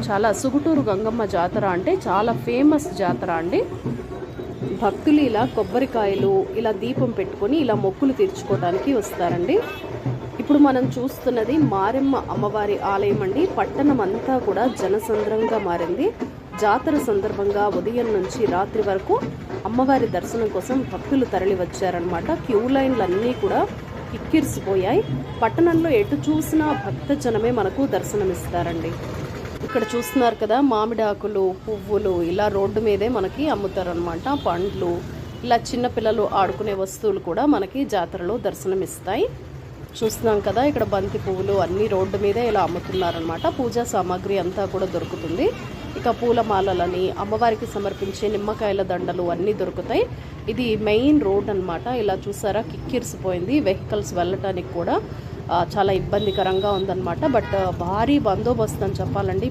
చాలా సుగుటూరు గంగమ్మ జాతర అంటే చాలా ఫేమస్ జాతర అండి. భక్తులు ఇలా కొబ్బరికాయలు ఇలా దీపం పెట్టుకొని ఇలా మొక్కులు తీర్చుకోవడానికి వస్తారండి. ఇప్పుడు మనం చూస్తున్నది మారెమ్మ అమ్మవారి ఆలయం అండి. పట్టణం అంతా కూడా జనసంద్రంగా మారింది. జాతర సందర్భంగా ఉదయం నుంచి రాత్రి వరకు అమ్మవారి దర్శనం కోసం భక్తులు తరలి వచ్చారనమాట. క్యూ లైన్లన్నీ కూడా కిక్కిరిసిపోయాయి. పట్టణంలో ఎటు చూసినా భక్త జనమే మనకు దర్శనమిస్తారండి. ఇక్కడ చూస్తున్నారు కదా, మామిడి ఆకులు, పువ్వులు ఇలా రోడ్డు మీదే మనకి అమ్ముతారనమాట. పండ్లు, ఇలా చిన్నపిల్లలు ఆడుకునే వస్తువులు కూడా మనకి జాతరలో దర్శనమిస్తాయి. చూస్తున్నాం కదా, ఇక్కడ బంతి పువ్వులు అన్నీ రోడ్డు మీదే ఇలా అమ్ముతున్నారనమాట. పూజా సామాగ్రి అంతా కూడా దొరుకుతుంది. ఇక పూలమాలలని, అమ్మవారికి సమర్పించే నిమ్మకాయల దండలు అన్నీ దొరుకుతాయి. ఇది మెయిన్ రోడ్ అనమాట. ఇలా చూసారా, కిక్కిరిసిపోయింది. వెహికల్స్ వెళ్ళటానికి కూడా చాలా ఇబ్బందికరంగా ఉందన్నమాట. బట్ భారీ బందోబస్తు అని చెప్పాలండి.